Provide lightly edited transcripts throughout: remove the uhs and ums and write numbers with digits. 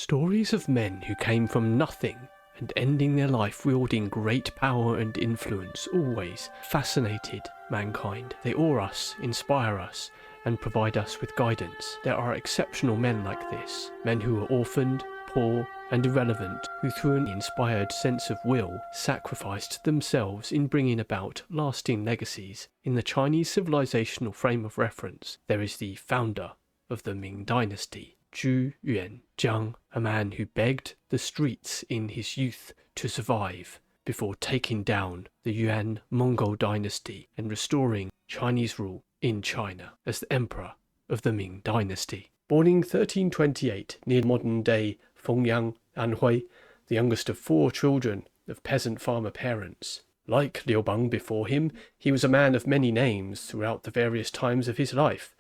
Stories of men who came from nothing and ending their life wielding great power and influence always fascinated mankind. They awe us, inspire us, and provide us with guidance. There are exceptional men like this, men who are orphaned, poor, and irrelevant, who through an inspired sense of will sacrificed themselves in bringing about lasting legacies. In the Chinese civilizational frame of reference, there is the founder of the Ming Dynasty, Zhu Yuanzhang, a man who begged the streets in his youth to survive before taking down the Yuan Mongol dynasty and restoring Chinese rule in China as the emperor of the Ming Dynasty. Born in 1328 near modern-day Fengyang, Anhui, the youngest of 4 children of peasant farmer parents. Like Liu Bang before him, he was a man of many names throughout the various times of his life,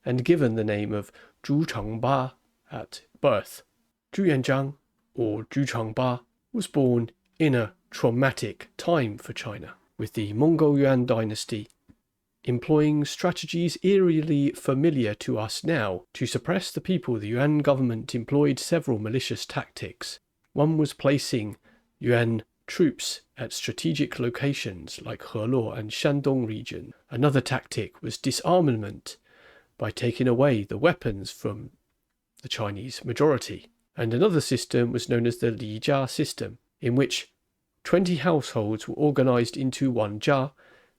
and given the name of Zhu Changba at birth. Zhu Yuanzhang, or Zhu Changba, was born in a traumatic time for China, with the Mongol-Yuan dynasty employing strategies eerily familiar to us now. To suppress the people, the Yuan government employed several malicious tactics. One was placing Yuan troops at strategic locations like Heluo and Shandong region. Another tactic was disarmament, by taking away the weapons from the Chinese majority. And another system was known as the Li Jia system, in which 20 households were organized into one jia,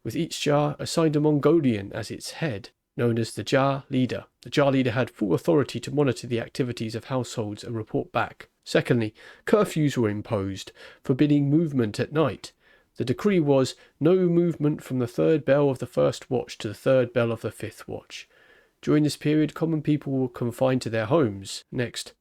with each jia assigned a Mongolian as its head, known as the jia leader. The jia leader had full authority to monitor the activities of households and report back. Secondly, curfews were imposed, forbidding movement at night. The decree was no movement from the 3rd bell of the 1st watch to the 3rd bell of the 5th watch. During this period, common people were confined to their homes. Next,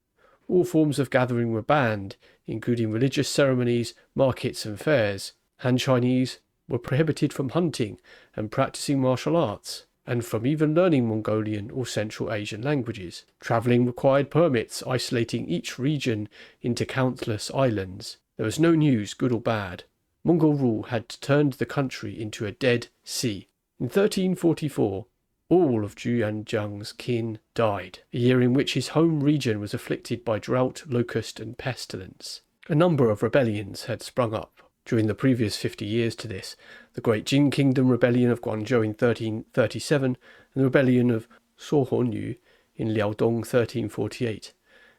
all forms of gathering were banned, including religious ceremonies, markets and fairs. Han Chinese were prohibited from hunting and practicing martial arts, and from even learning Mongolian or Central Asian languages. Travelling required permits, isolating each region into countless islands. There was no news, good or bad. Mongol rule had turned the country into a dead sea. In 1344, all of Zhu Yuanzhang's kin died, a year in which his home region was afflicted by drought, locust and pestilence. A number of rebellions had sprung up during the previous 50 years to this: the Great Jin Kingdom rebellion of Guangzhou in 1337, and the rebellion of Sohonyu in Liaodong 1348.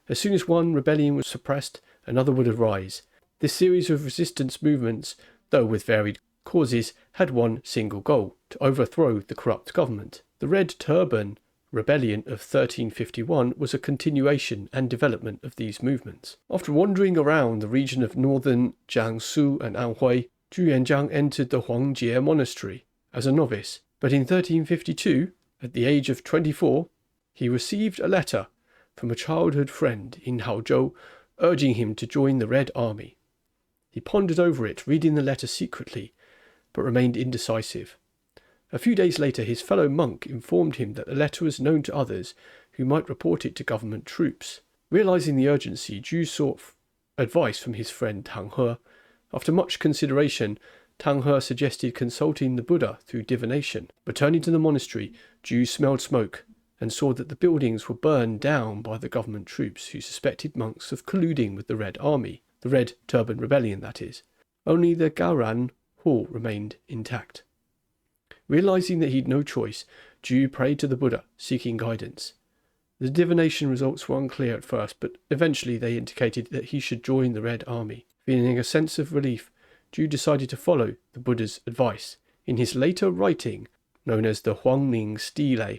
As soon as one rebellion was suppressed, another would arise. This series of resistance movements, though with varied causes, had one single goal: to overthrow the corrupt government. The Red Turban Rebellion of 1351 was a continuation and development of these movements. After wandering around the region of northern Jiangsu and Anhui, Zhu Yuanzhang entered the Huangjie monastery as a novice, but in 1352, at the age of 24, he received a letter from a childhood friend in Haozhou urging him to join the Red Army. He pondered over it, reading the letter secretly, but remained indecisive. A few days later, his fellow monk informed him that the letter was known to others who might report it to government troops. Realizing the urgency, Zhu sought advice from his friend Tang He. After much consideration, Tang He suggested consulting the Buddha through divination. Returning to the monastery, Zhu smelled smoke and saw that the buildings were burned down by the government troops, who suspected monks of colluding with the Red Army, the Red Turban Rebellion, that is. Only the Gaoran Hall remained intact. Realizing that he had no choice, Zhu prayed to the Buddha, seeking guidance. The divination results were unclear at first, but eventually they indicated that he should join the Red Army. Feeling a sense of relief, Zhu decided to follow the Buddha's advice. In his later writing, known as the Huangning Stele,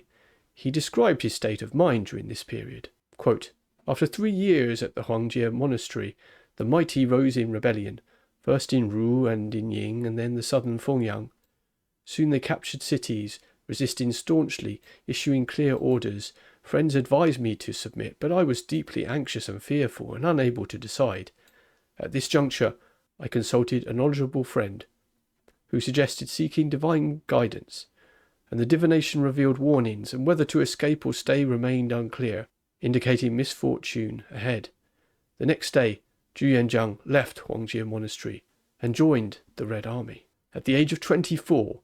he described his state of mind during this period. Quote, "After 3 years at the Huangjie monastery, the mighty rose in rebellion, first in Ru and in Ying, and then the southern Fengyang. Soon they captured cities, resisting staunchly, issuing clear orders. Friends advised me to submit, but I was deeply anxious and fearful, and unable to decide. At this juncture, I consulted a knowledgeable friend, who suggested seeking divine guidance, and the divination revealed warnings, and whether to escape or stay remained unclear, indicating misfortune ahead. The next day, Zhu Yuanzhang left Huangjie Monastery and joined the Red Army. At the age of 24,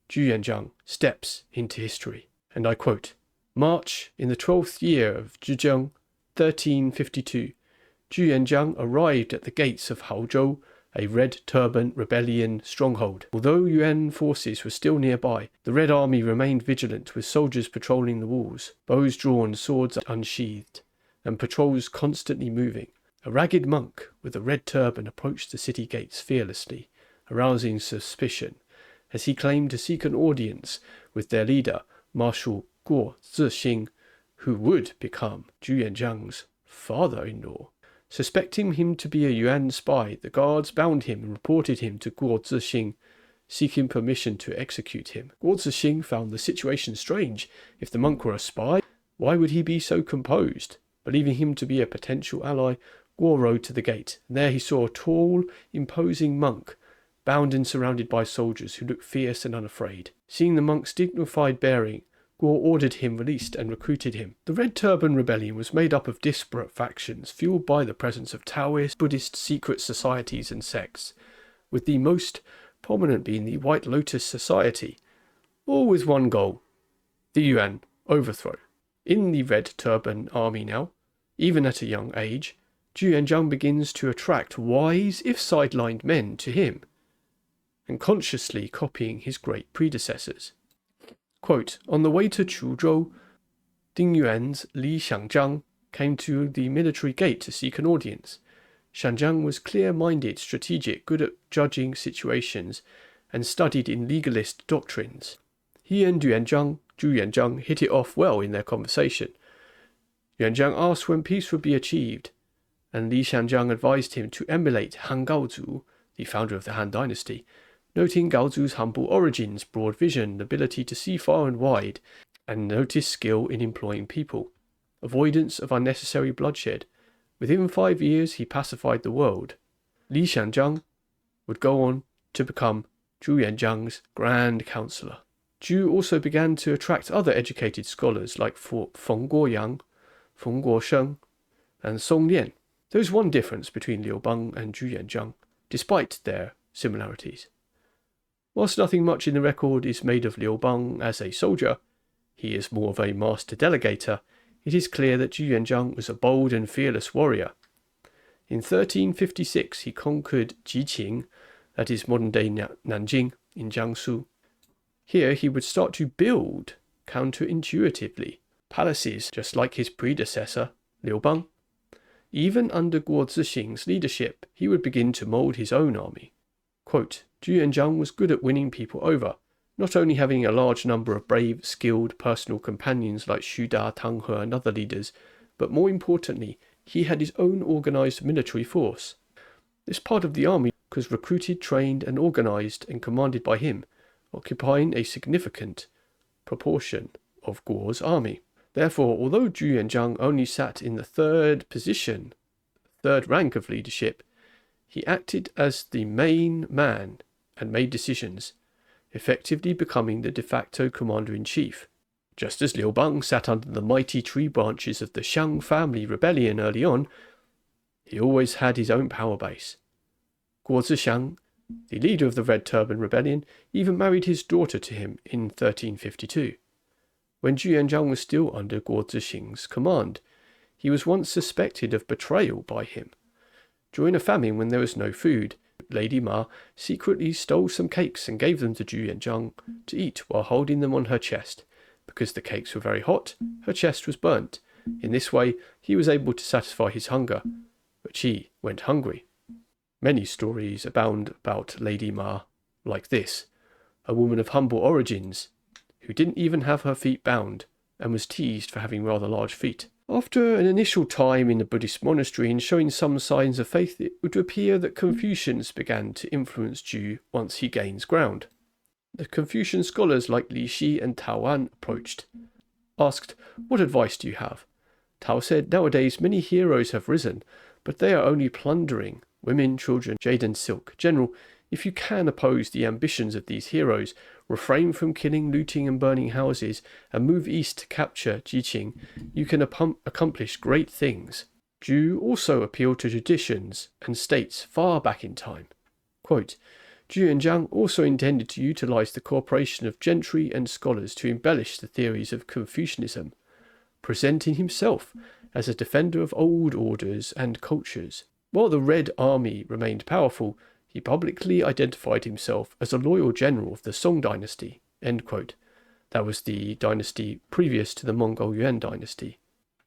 Zhu Yuanzhang steps into history, and I quote, "March in the 12th year of Zhizheng, 1352, Zhu Yuanzhang arrived at the gates of Haozhou, a Red Turban rebellion stronghold. Although Yuan forces were still nearby, the Red Army remained vigilant, with soldiers patrolling the walls, bows drawn, swords unsheathed, and patrols constantly moving. A ragged monk with a red turban approached the city gates fearlessly, arousing suspicion, as he claimed to seek an audience with their leader, Marshal Guo Zixing, who would become Zhu Yuanzhang's father-in-law. Suspecting him to be a Yuan spy, the guards bound him and reported him to Guo Zixing, seeking permission to execute him. Guo Zixing found the situation strange. If the monk were a spy, why would he be so composed? Believing him to be a potential ally, Guo rode to the gate, and there he saw a tall, imposing monk, bound and surrounded by soldiers who looked fierce and unafraid. Seeing the monk's dignified bearing, Guo ordered him released and recruited him. The Red Turban Rebellion was made up of disparate factions, fueled by the presence of Taoist, Buddhist secret societies and sects, with the most prominent being the White Lotus Society, all with one goal: the Yuan overthrow. In the Red Turban army now, even at a young age, Zhu Yuanzhang begins to attract wise, if sidelined men to him, and consciously copying his great predecessors. Quote, on the way to Chuzhou, Ding Yuan's Li Xiangzhang came to the military gate to seek an audience. Xiangzhang was clear-minded, strategic, good at judging situations, and studied in legalist doctrines. He and Zhu Yuanzhang hit it off well in their conversation. Yuanzhang asked when peace would be achieved, and Li Xiangzhang advised him to emulate Han Gaozu, the founder of the Han Dynasty, noting Gaozu's humble origins, broad vision, ability to see far and wide, and notice skill in employing people, avoidance of unnecessary bloodshed. Within 5 years he pacified the world. Li Xiangzhang would go on to become Zhu Yuanzhang's Grand Counselor. Zhu also began to attract other educated scholars like Fengyang, Feng Guosheng, and Song Lian. There is one difference between Liu Bang and Zhu Yuanzhang, despite their similarities. Whilst nothing much in the record is made of Liu Bang as a soldier, he is more of a master delegator, it is clear that Zhu Yuanzhang was a bold and fearless warrior. In 1356 he conquered Jiqing, that is modern-day Nanjing, in Jiangsu. Here he would start to build, counterintuitively, palaces just like his predecessor, Liu Bang. Even under Guo Zixing's leadership, he would begin to mould his own army. Quote, Zhu Yuanzhang was good at winning people over, not only having a large number of brave, skilled, personal companions like Xu Da, Tang He and other leaders, but more importantly, he had his own organised military force. This part of the army was recruited, trained and organised and commanded by him, occupying a significant proportion of Guo's army. Therefore, although Zhu Yuanzhang only sat in the third rank of leadership, he acted as the main man and made decisions, effectively becoming the de facto commander-in-chief. Just as Liu Bang sat under the mighty tree branches of the Xiang family rebellion early on, he always had his own power base. Guo Zixing, the leader of the Red Turban Rebellion, even married his daughter to him in 1352. When Zhu Yuanzhang was still under Guo Zixing's command, he was once suspected of betrayal by him. During a famine when there was no food, Lady Ma secretly stole some cakes and gave them to Zhu Yuanzhang to eat while holding them on her chest. Because the cakes were very hot, her chest was burnt. In this way, he was able to satisfy his hunger, but she went hungry. Many stories abound about Lady Ma like this, a woman of humble origins, who didn't even have her feet bound, and was teased for having rather large feet. After an initial time in the Buddhist monastery and showing some signs of faith, it would appear that Confucians began to influence Zhu once he gains ground. The Confucian scholars like Li Shi and Tao An asked, "What advice do you have?" Tao said, "Nowadays many heroes have risen, but they are only plundering women, children, jade and silk. General, if you can oppose the ambitions of these heroes, refrain from killing, looting and burning houses, and move east to capture Jiqing, you can accomplish great things." Zhu also appealed to traditions and states far back in time. Quote, Zhu Yuanzhang also intended to utilize the cooperation of gentry and scholars to embellish the theories of Confucianism, presenting himself as a defender of old orders and cultures. While the Red Army remained powerful, he publicly identified himself as a loyal general of the Song dynasty. End quote. That was the dynasty previous to the Mongol-Yuan dynasty.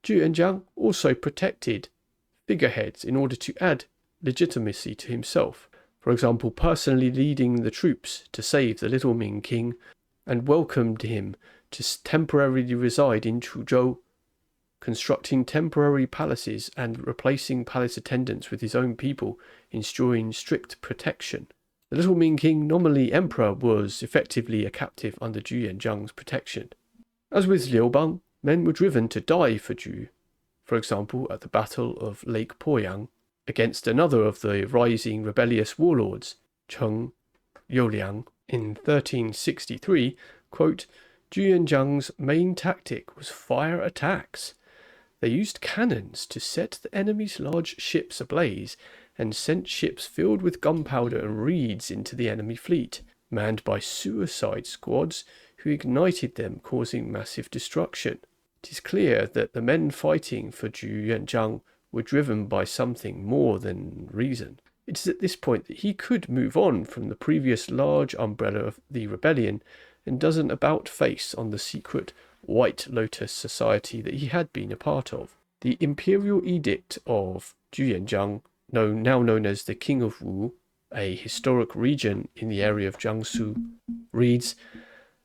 Zhu Yuanzhang also protected figureheads in order to add legitimacy to himself. For example, personally leading the troops to save the little Ming king, and welcomed him to temporarily reside in Chuzhou, constructing temporary palaces and replacing palace attendants with his own people, ensuring strict protection. The little Ming king, nominally emperor, was effectively a captive under Zhu Yuanzhang's protection. As with Liu Bang, men were driven to die for Zhu, for example at the Battle of Lake Poyang, against another of the rising rebellious warlords, Cheng Youliang. In 1363, quote, Zhu Yuanzhang's main tactic was fire attacks. They used cannons to set the enemy's large ships ablaze, and sent ships filled with gunpowder and reeds into the enemy fleet, manned by suicide squads who ignited them, causing massive destruction. It is clear that the men fighting for Zhu Yuanzhang were driven by something more than reason. It is at this point that he could move on from the previous large umbrella of the rebellion and does an about-face on the secret White Lotus society that he had been a part of. The Imperial Edict of Zhu Yuanzhang, now known as the King of Wu, a historic region in the area of Jiangsu, reads,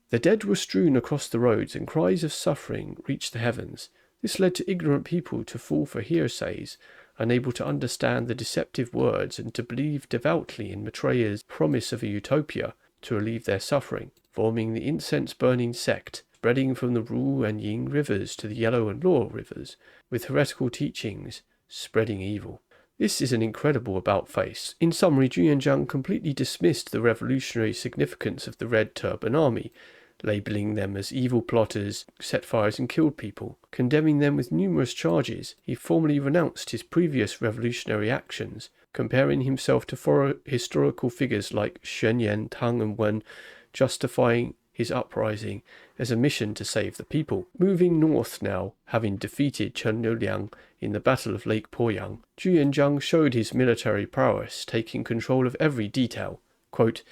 "The dead were strewn across the roads, and cries of suffering reached the heavens. This led to ignorant people to fall for hearsays, unable to understand the deceptive words and to believe devoutly in Maitreya's promise of a utopia to relieve their suffering, forming the incense-burning sect, spreading from the Ru and Ying rivers to the Yellow and Law rivers, with heretical teachings, spreading evil." This is an incredible about-face. In summary, Zhu Yuanzhang completely dismissed the revolutionary significance of the Red Turban Army, labelling them as evil plotters, set fires and killed people. Condemning them with numerous charges, he formally renounced his previous revolutionary actions, comparing himself to historical figures like Xuan Yan, Tang and Wen, justifying his uprising as a mission to save the people. Moving north now, having defeated Cheng Youliang in the Battle of Lake Poyang, Zhu Yuanzhang showed his military prowess, taking control of every detail. Quote,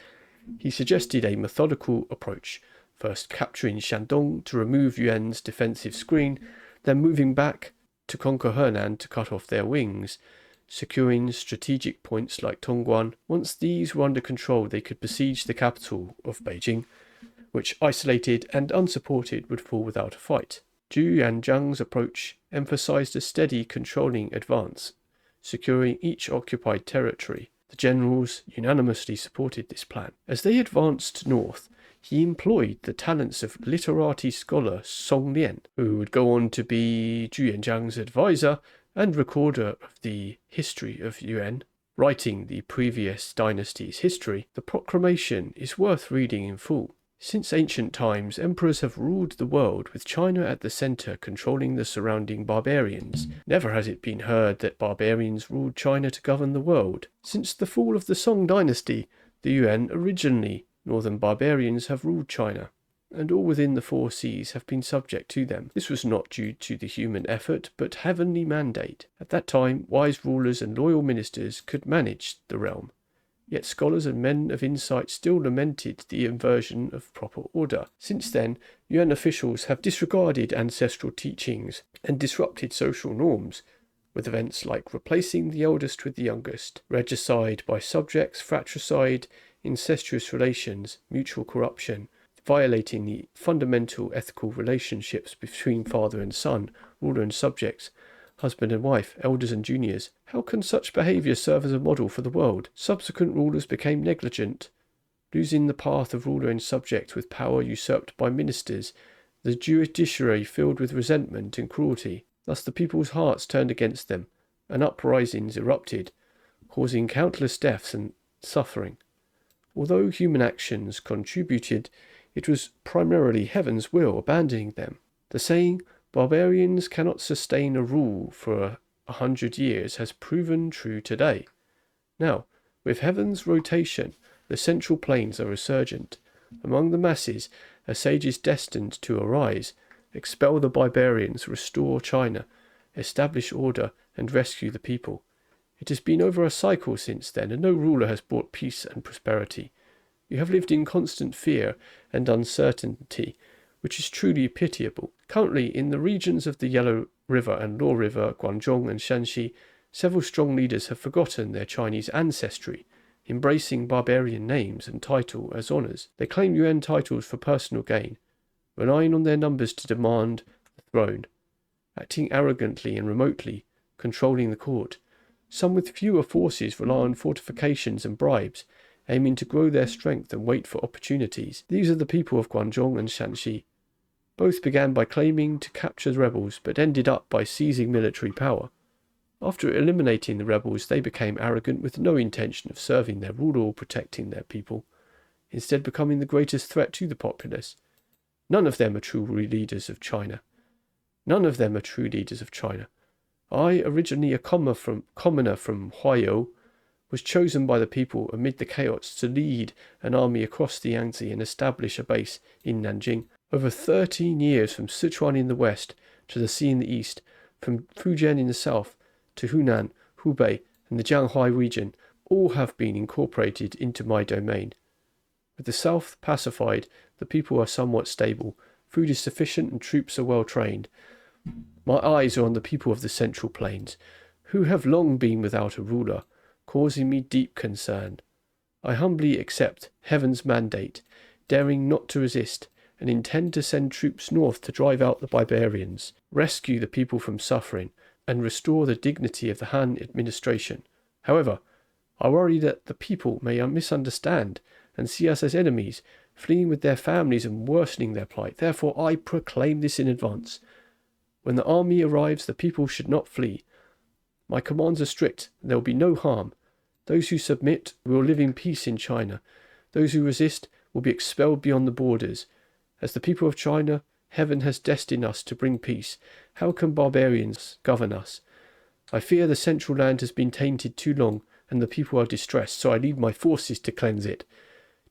he suggested a methodical approach, first capturing Shandong to remove Yuan's defensive screen, then moving back to conquer Henan to cut off their wings, securing strategic points like Tongguan. Once these were under control, they could besiege the capital of Beijing, which, isolated and unsupported, would fall without a fight. Zhu Yuanzhang's approach emphasized a steady, controlling advance, securing each occupied territory. The generals unanimously supported this plan. As they advanced north, he employed the talents of literati scholar Song Lian, who would go on to be Zhu Yuanzhang's advisor and recorder of the history of Yuan. Writing the previous dynasty's history, the proclamation is worth reading in full. Since ancient times, emperors have ruled the world, with China at the centre controlling the surrounding barbarians. Never has it been heard that barbarians ruled China to govern the world. Since the fall of the Song dynasty, the Yuan originally northern barbarians have ruled China, and all within the four seas have been subject to them. This was not due to the human effort, but heavenly mandate. At that time, wise rulers and loyal ministers could manage the realm. Yet scholars and men of insight still lamented the inversion of proper order. Since then, Yuan officials have disregarded ancestral teachings and disrupted social norms, with events like replacing the eldest with the youngest, regicide by subjects, fratricide, incestuous relations, mutual corruption, violating the fundamental ethical relationships between father and son, ruler and subjects, husband and wife, elders and juniors. How can such behaviour serve as a model for the world? Subsequent rulers became negligent, losing the path of ruler and subject with power usurped by ministers, the judiciary filled with resentment and cruelty. Thus the people's hearts turned against them, and uprisings erupted, causing countless deaths and suffering. Although human actions contributed, it was primarily heaven's will abandoning them. The saying, "Barbarians cannot sustain a rule for 100 years," has proven true today. Now, with heaven's rotation, the central plains are resurgent. Among the masses, a sage is destined to arise, expel the barbarians, restore China, establish order, and rescue the people. It has been over a cycle since then, and no ruler has brought peace and prosperity. You have lived in constant fear and uncertainty, which is truly pitiable. Currently, in the regions of the Yellow River and Law River, Guangdong and Shanxi, several strong leaders have forgotten their Chinese ancestry, embracing barbarian names and title as honours. They claim Yuan titles for personal gain, relying on their numbers to demand the throne, acting arrogantly and remotely, controlling the court. Some with fewer forces rely on fortifications and bribes, aiming to grow their strength and wait for opportunities. These are the people of Guangdong and Shanxi. Both began by claiming to capture the rebels, but ended up by seizing military power. After eliminating the rebels, they became arrogant with no intention of serving their ruler or protecting their people, instead becoming the greatest threat to the populace. None of them are true leaders of China. None of them are true leaders of China. I, originally a commoner from Huaiyou, was chosen by the people amid the chaos to lead an army across the Yangtze and establish a base in Nanjing. Over 13 years, from Sichuan in the west to the sea in the east, from Fujian in the south to Hunan, Hubei, and the Jianghuai region, all have been incorporated into my domain. With the south pacified, the people are somewhat stable, food is sufficient and troops are well trained. My eyes are on the people of the Central Plains, who have long been without a ruler, causing me deep concern. I humbly accept heaven's mandate, daring not to resist, and intend to send troops north to drive out the barbarians, rescue the people from suffering, and restore the dignity of the Han administration. However, I worry that the people may misunderstand and see us as enemies, fleeing with their families and worsening their plight. Therefore, I proclaim this in advance. When the army arrives, the people should not flee. My commands are strict, and there will be no harm. Those who submit will live in peace in China. Those who resist will be expelled beyond the borders. As the people of China, heaven has destined us to bring peace. How can barbarians govern us? I fear the central land has been tainted too long, and the people are distressed, so I lead my forces to cleanse it,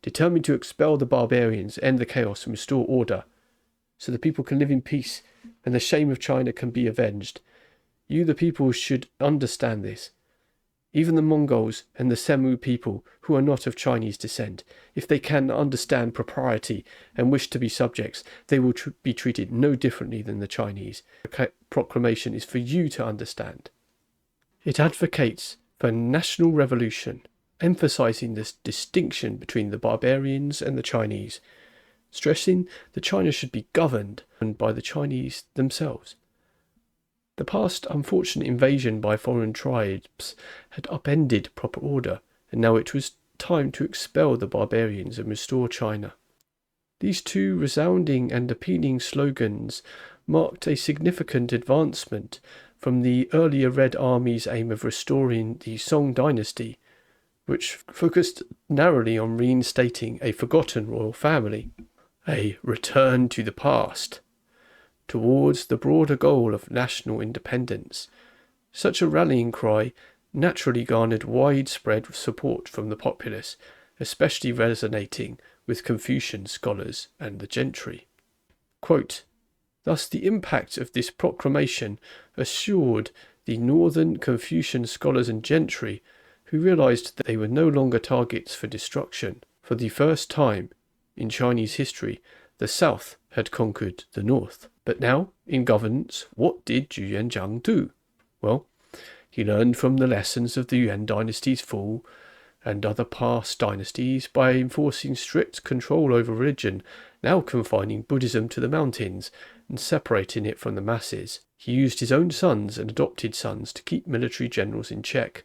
determined to expel the barbarians, end the chaos, and restore order, so the people can live in peace, and the shame of China can be avenged. You, the people, should understand this. Even the Mongols and the Semu people, who are not of Chinese descent, if they can understand propriety and wish to be subjects, they will be treated no differently than the Chinese. The proclamation is for you to understand. It advocates for national revolution, emphasizing this distinction between the barbarians and the Chinese, stressing that China should be governed by the Chinese themselves. The past unfortunate invasion by foreign tribes had upended proper order, and now it was time to expel the barbarians and restore China. These two resounding and appealing slogans marked a significant advancement from the earlier Red Army's aim of restoring the Song dynasty, which focused narrowly on reinstating a forgotten royal family. A return to the past, towards the broader goal of national independence. Such a rallying cry naturally garnered widespread support from the populace, especially resonating with Confucian scholars and the gentry. Quote, thus the impact of this proclamation assured the northern Confucian scholars and gentry, who realized that they were no longer targets for destruction. For the first time in Chinese history, the south had conquered the north. But now, in governance, what did Zhu Yuanzhang do? Well, he learned from the lessons of the Yuan dynasty's fall and other past dynasties by enforcing strict control over religion, now confining Buddhism to the mountains and separating it from the masses. He used his own sons and adopted sons to keep military generals in check,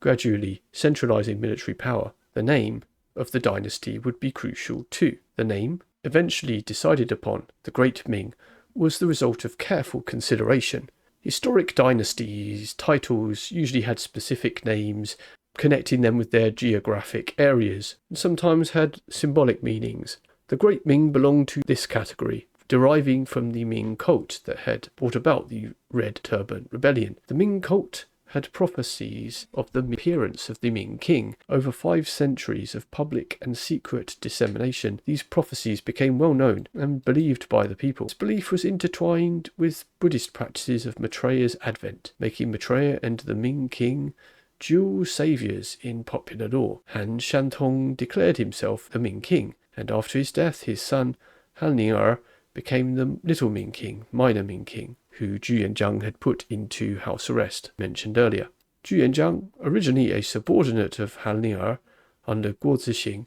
gradually centralizing military power. The name of the dynasty would be crucial too. The name, eventually decided upon, the Great Ming, was the result of careful consideration. Historic dynasties' titles usually had specific names, connecting them with their geographic areas, and sometimes had symbolic meanings. The Great Ming belonged to this category, deriving from the Ming cult that had brought about the Red Turban Rebellion. The Ming cult had prophecies of the appearance of the Ming king. Over 5 centuries of public and secret dissemination, these prophecies became well known and believed by the people. This belief was intertwined with Buddhist practices of Maitreya's advent, making Maitreya and the Ming king dual saviours in popular lore. Han Shantong declared himself the Ming king, and after his death his son Han Ning became the Little Ming king, Minor Ming king, who Zhu Yuanzhang had put into house arrest, mentioned earlier. Zhu Yuanzhang, originally a subordinate of Han Ning under Guo Zixing,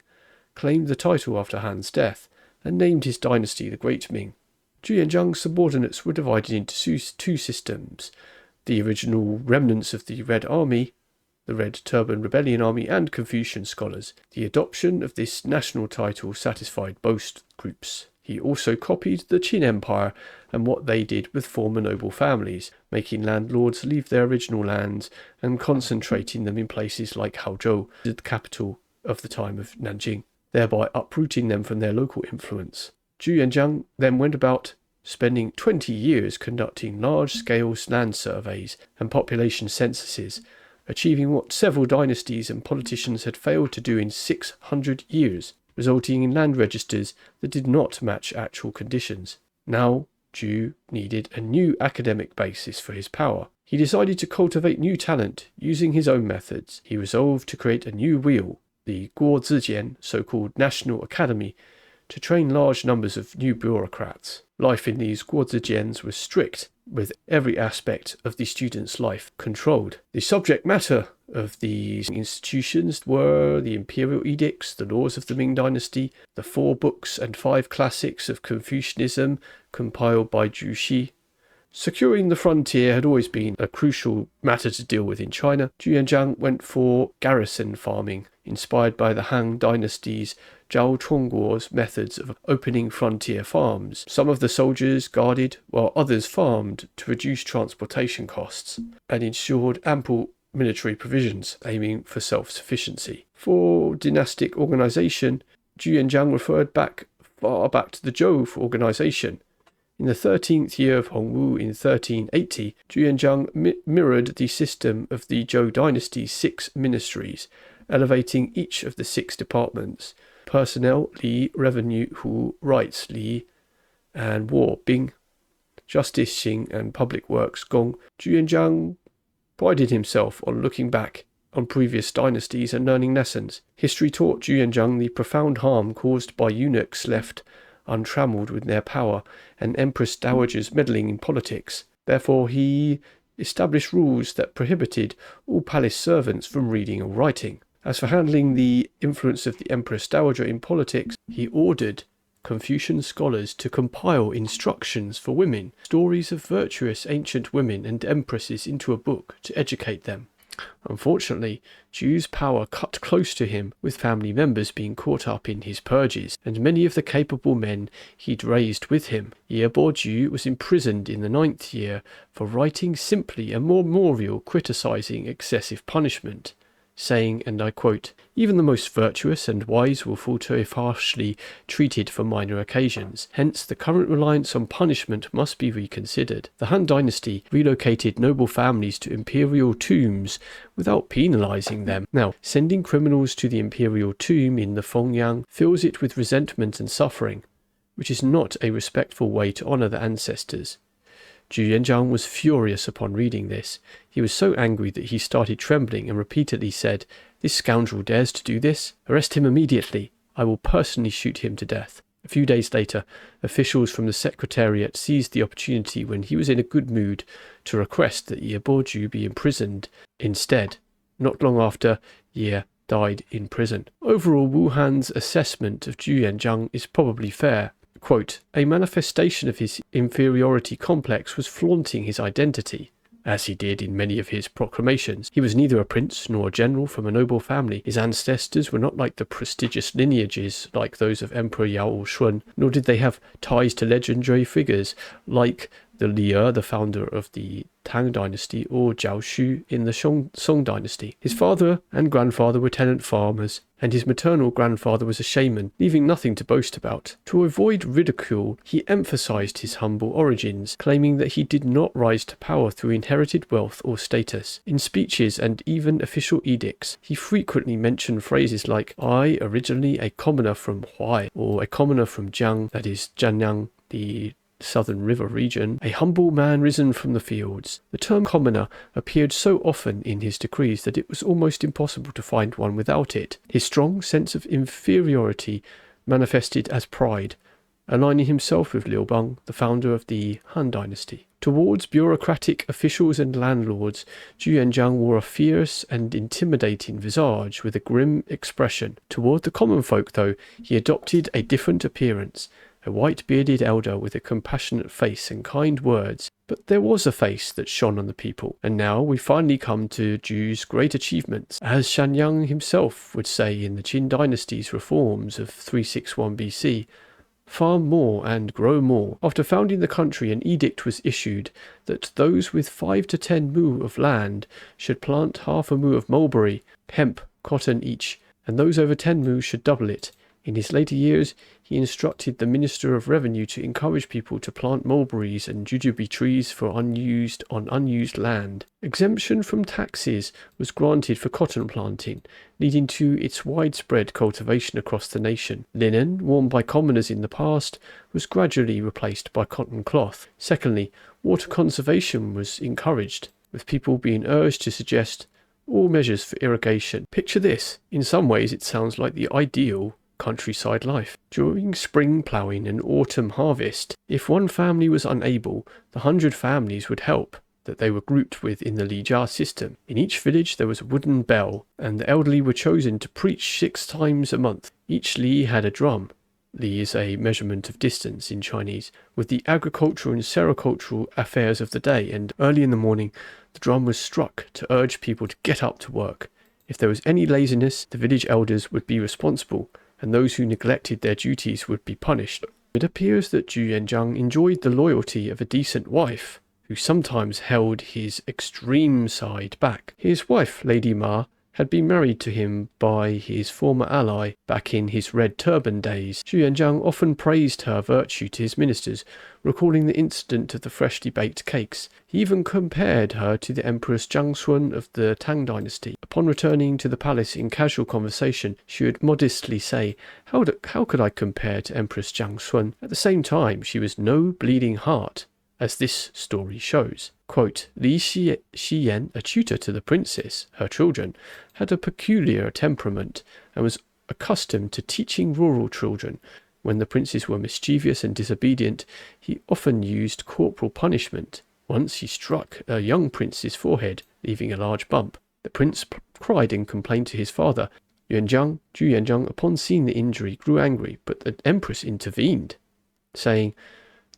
claimed the title after Han's death, and named his dynasty the Great Ming. Zhu Yuanzhang's subordinates were divided into 2 systems: the original remnants of the Red Army, the Red Turban Rebellion Army, and Confucian scholars. The adoption of this national title satisfied both groups. He also copied the Qin Empire and what they did with former noble families, making landlords leave their original lands and concentrating them in places like Haozhou, the capital of the time of Nanjing, thereby uprooting them from their local influence. Zhu Yuanzhang then went about spending 20 years conducting large-scale land surveys and population censuses, achieving what several dynasties and politicians had failed to do in 600 years, resulting in land registers that did not match actual conditions. Now, Zhu needed a new academic basis for his power. He decided to cultivate new talent using his own methods. He resolved to create a new wheel, the Guo Zijian, so-called National Academy, to train large numbers of new bureaucrats. Life in these Guo Zijians was strict, with every aspect of the student's life controlled. The subject matter of these institutions were the imperial edicts, the laws of the Ming dynasty, the 4 books and 5 classics of Confucianism compiled by Zhu Xi. Securing the frontier had always been a crucial matter to deal with in China. Zhu Yuanzhang went for garrison farming, inspired by the Han dynasty's Zhao Chongguo's methods of opening frontier farms. Some of the soldiers guarded, while others farmed to reduce transportation costs and ensured ample military provisions, aiming for self-sufficiency. For dynastic organisation, Zhu Yuanzhang referred far back to the Zhou organisation. In the 13th year of Hongwu in 1380, Zhu Yuanzhang mirrored the system of the Zhou dynasty's 6 ministries, elevating each of the 6 departments: personnel, Li; revenue, Hu; rights, Li; and war, Bing; justice, Xing; and public works, Gong. Zhu Yuanzhang prided himself on looking back on previous dynasties and learning lessons. History taught Zhu Yuanzhang the profound harm caused by eunuchs left untrammelled with their power and empress dowagers meddling in politics. Therefore he established rules that prohibited all palace servants from reading or writing. As for handling the influence of the empress dowager in politics, he ordered Confucian scholars to compile instructions for women, stories of virtuous ancient women and empresses, into a book to educate them. Unfortunately, Zhu's power cut close to him, with family members being caught up in his purges, and many of the capable men he'd raised with him. Yebo Zhu was imprisoned in the 9th year for writing simply a memorial criticising excessive punishment, saying, and I quote, "Even the most virtuous and wise will falter if harshly treated for minor occasions. Hence, the current reliance on punishment must be reconsidered." The Han dynasty relocated noble families to imperial tombs without penalizing them. Now, sending criminals to the imperial tomb in the Fengyang fills it with resentment and suffering, which is not a respectful way to honor the ancestors. Zhu Yuanzhang was furious upon reading this. He was so angry that he started trembling and repeatedly said, "This scoundrel dares to do this? Arrest him immediately. I will personally shoot him to death." A few days later, officials from the Secretariat seized the opportunity when he was in a good mood to request that Yebo Zhu be imprisoned instead. Not long after, Ye died in prison. Overall, Wu Han's assessment of Zhu Yuanzhang is probably fair. Quote, "A manifestation of his inferiority complex was flaunting his identity, as he did in many of his proclamations. He was neither a prince nor a general from a noble family. His ancestors were not like the prestigious lineages like those of Emperor Yao or Shun, nor did they have ties to legendary figures like the Liu, the founder of the Tang Dynasty, or Zhao Xu in the Song Dynasty. His father and grandfather were tenant farmers, and his maternal grandfather was a shaman, leaving nothing to boast about. To avoid ridicule, he emphasized his humble origins, claiming that he did not rise to power through inherited wealth or status. In speeches and even official edicts, he frequently mentioned phrases like, "I, originally a commoner from Huai," or "a commoner from Jiang," that is, Jianyang, the southern river region, "a humble man risen from the fields." The term commoner appeared so often in his decrees that it was almost impossible to find one without it. His strong sense of inferiority manifested as pride, aligning himself with Liu Bang, the founder of the Han Dynasty. Towards bureaucratic officials and landlords, Zhu Yuanzhang wore a fierce and intimidating visage with a grim expression. Toward the common folk, though, he adopted a different appearance, a white-bearded elder with a compassionate face and kind words. But there was a face that shone on the people, and now we finally come to Zhu's great achievements. As Fengyang himself would say in the Qin dynasty's reforms of 361 BC, "Farm more and grow more." After founding the country, an edict was issued that those with 5 to 10 mu of land should plant half a mu of mulberry, hemp, cotton each, and those over 10 mu should double it. In his later years, he instructed the Minister of Revenue to encourage people to plant mulberries and jujube trees on unused land. Exemption from taxes was granted for cotton planting, leading to its widespread cultivation across the nation. Linen, worn by commoners in the past, was gradually replaced by cotton cloth. Secondly, water conservation was encouraged, with people being urged to suggest all measures for irrigation. Picture this. In some ways, it sounds like the ideal countryside life. During spring ploughing and autumn harvest, if one family was unable, the 100 families would help that they were grouped with in the Li Jia system. In each village there was a wooden bell, and the elderly were chosen to preach 6 times a month. Each li had a drum. Li is a measurement of distance in Chinese, with the agricultural and sericultural affairs of the day, and early in the morning the drum was struck to urge people to get up to work. If there was any laziness, the village elders would be responsible, and those who neglected their duties would be punished. It appears that Zhu Yuanzhang enjoyed the loyalty of a decent wife, who sometimes held his extreme side back. His wife, Lady Ma, had been married to him by his former ally back in his red turban days. Zhu Yuanzhang often praised her virtue to his ministers, recalling the incident of the freshly baked cakes. He even compared her to the Empress Jiang Sun of the Tang Dynasty. Upon returning to the palace in casual conversation, she would modestly say, how could I compare to Empress Jiang Sun? At the same time, she was no bleeding heart, as this story shows. Quote, Li Xiyan, a tutor to the princess, her children, had a peculiar temperament and was accustomed to teaching rural children. When the princes were mischievous and disobedient, he often used corporal punishment. Once he struck a young prince's forehead, leaving a large bump. The prince cried and complained to his father. Zhu Yuanzhang, upon seeing the injury, grew angry, but the empress intervened, saying,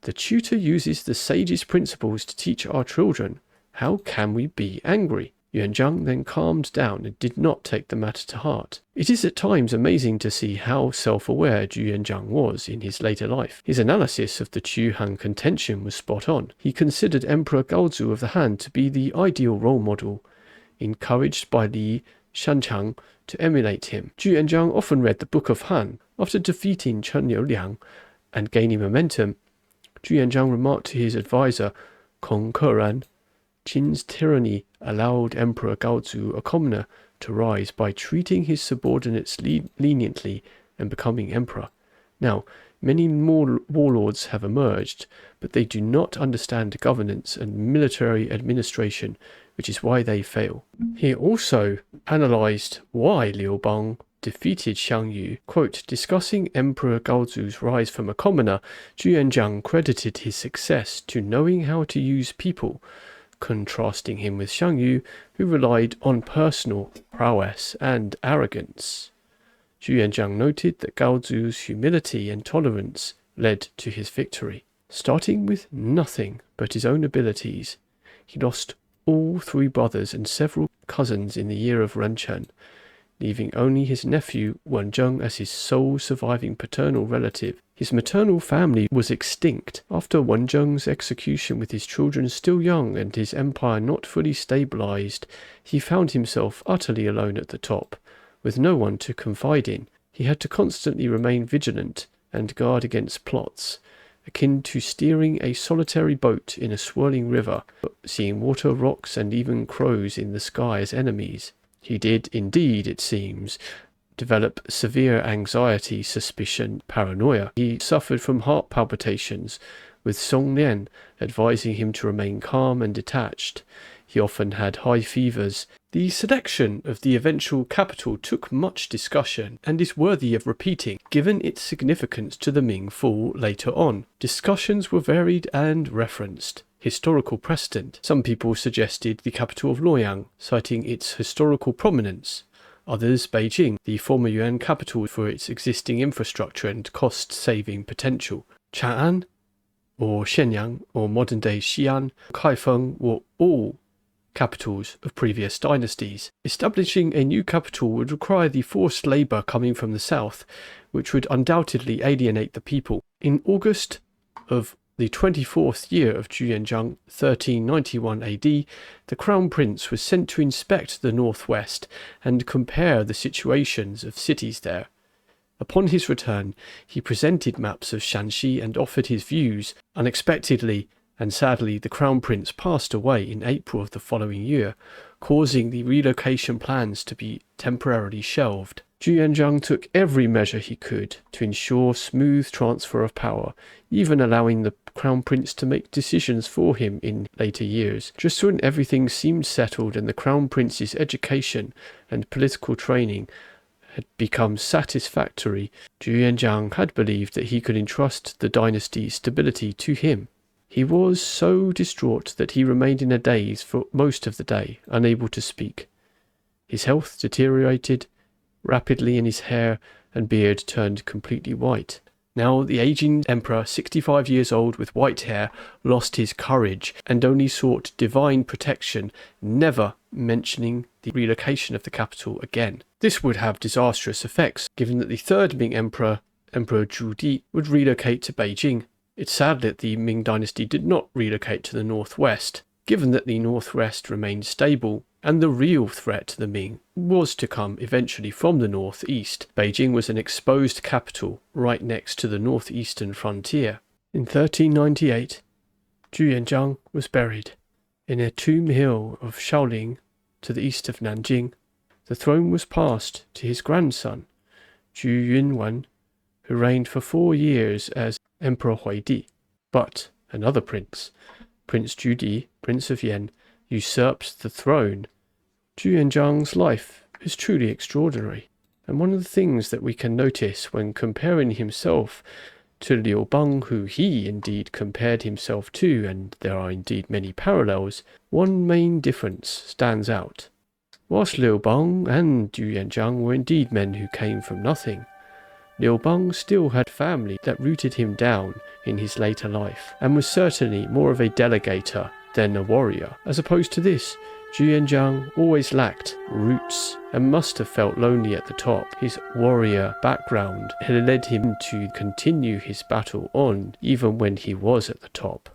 "The tutor uses the sagest principles to teach our children. How can we be angry?" Yuanzhang then calmed down and did not take the matter to heart. It is at times amazing to see how self-aware Zhu Yuanzhang was in his later life. His analysis of the Chu-Han contention was spot on. He considered Emperor Gaozu of the Han to be the ideal role model, encouraged by Li Shanchang to emulate him. Zhu Yuanzhang often read the Book of Han. After defeating Chen Youliang and gaining momentum, Zhu Yuanzhang remarked to his advisor, Kong Keran, Qin's tyranny allowed Emperor Gaozu, a commoner, to rise by treating his subordinates leniently and becoming emperor. Now, many more warlords have emerged, but they do not understand governance and military administration, which is why they fail. He also analyzed why Liu Bang defeated Xiang Yu. Quote, discussing Emperor Gaozu's rise from a commoner, Zhu Yuanzhang credited his success to knowing how to use people, contrasting him with Xiang Yu, who relied on personal prowess and arrogance. Zhu Yuanzhang noted that Gaozu's humility and tolerance led to his victory. Starting with nothing but his own abilities, he lost all 3 brothers and several cousins in the year of Renchen. leaving only his nephew Yuanzhang as his sole surviving paternal relative. His maternal family was extinct. After Yuanzhang's execution with his children still young and his empire not fully stabilized, he found himself utterly alone at the top, with no one to confide in. He had to constantly remain vigilant and guard against plots, akin to steering a solitary boat in a swirling river, seeing water, rocks, and even crows in the sky as enemies. He did indeed, it seems, develop severe anxiety, suspicion, paranoia. He suffered from heart palpitations, with Song Lian advising him to remain calm and detached. He often had high fevers. The selection of the eventual capital took much discussion and is worthy of repeating, given its significance to the Ming fall later on. Discussions were varied and referenced historical precedent. Some people suggested the capital of Luoyang, citing its historical prominence. Others, Beijing, the former Yuan capital, for its existing infrastructure and cost-saving potential. Chang'an, or Shenyang, or modern-day Xi'an, Kaifeng were all capitals of previous dynasties. Establishing a new capital would require the forced labour coming from the south, which would undoubtedly alienate the people. In August of the 24th year of Zhu Yuanzhang, 1391 AD, the crown prince was sent to inspect the northwest and compare the situations of cities there. Upon his return, he presented maps of Shanxi and offered his views. Unexpectedly, and sadly, the crown prince passed away in April of the following year, causing the relocation plans to be temporarily shelved. Zhu Yuanzhang took every measure he could to ensure smooth transfer of power, even allowing the crown prince to make decisions for him in later years. Just when everything seemed settled and the crown prince's education and political training had become satisfactory, Zhu Yuanzhang had believed that he could entrust the dynasty's stability to him. He was so distraught that he remained in a daze for most of the day, unable to speak. His health deteriorated rapidly and his hair and beard turned completely white. Now the aging emperor, 65 years old with white hair, lost his courage and only sought divine protection, never mentioning the relocation of the capital again. This would have disastrous effects, given that the third Ming emperor, Emperor Zhu Di, would relocate to Beijing. It's sad that the Ming dynasty did not relocate to the northwest, given that the northwest remained stable and the real threat to the Ming was to come eventually from the northeast. Beijing was an exposed capital right next to the northeastern frontier. In 1398, Zhu Yuanzhang was buried in a tomb hill of Shaoling to the east of Nanjing. The throne was passed to his grandson, Zhu Yunwan, who reigned for 4 years as Emperor Huidi. But another prince, Prince Zhu Di, Prince of Yan, usurped the throne. Zhu Yuanzhang's life is truly extraordinary, and one of the things that we can notice when comparing himself to Liu Bang, who he indeed compared himself to, and there are indeed many parallels, one main difference stands out. Whilst Liu Bang and Zhu Yuanzhang were indeed men who came from nothing, Liu Bang still had family that rooted him down in his later life, and was certainly more of a delegator than a warrior. As opposed to this, Zhu Yuanzhang always lacked roots and must have felt lonely at the top. His warrior background had led him to continue his battle on even when he was at the top.